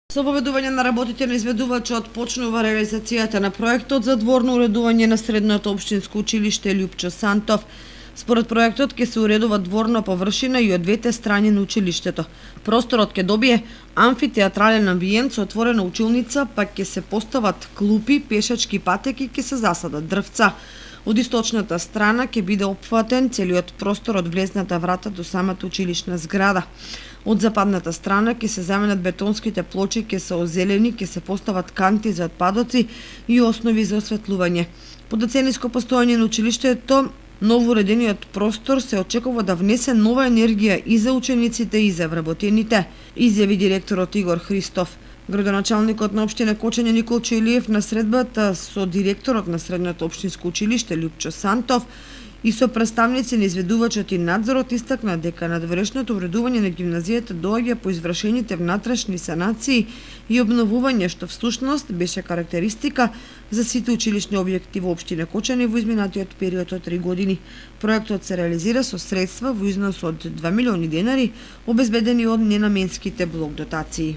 Со воведување на работите на изведувачот почнува реализацијата на проектот за дворно уредување на средното општинско училиште Лјупчо Сантов. Според проектот ќе се уредува дворна површина и од двете страни на училиштето. Просторот ќе добие амфитеатрален амбиент со отворена училница, па ќе се постават клупи, пешачки патеки, ќе се засадат дрвца. Од источната страна ќе биде опфатен целиот простор од влезната врата до самата училишна зграда. Од западната страна ќе се заменат бетонските плочи, ќе се озелени, ќе се постават канти за отпадоци и основи за осветлување. По децениско постоење на училиштето, ново уредениот простор се очекува да внесе нова енергија и за учениците и за вработените, изјави директорот Игор Христов. Градоначалникот на општина Кочање Николчо Илиев на средбата со директорот на средното општинско училиште Лјупчо Сантов и со представници на изведувачот и надзорот истакна дека надворешното уредување на гимназијата доаѓа по извршените внатрешни санации и обновување, што всушност беше карактеристика за сите училишни објекти во општина Кочање во изминатиот период од 3 години. Проектот се реализира со средства во износ од 2 милиони денари, обезбедени од ненаменските блок дотации.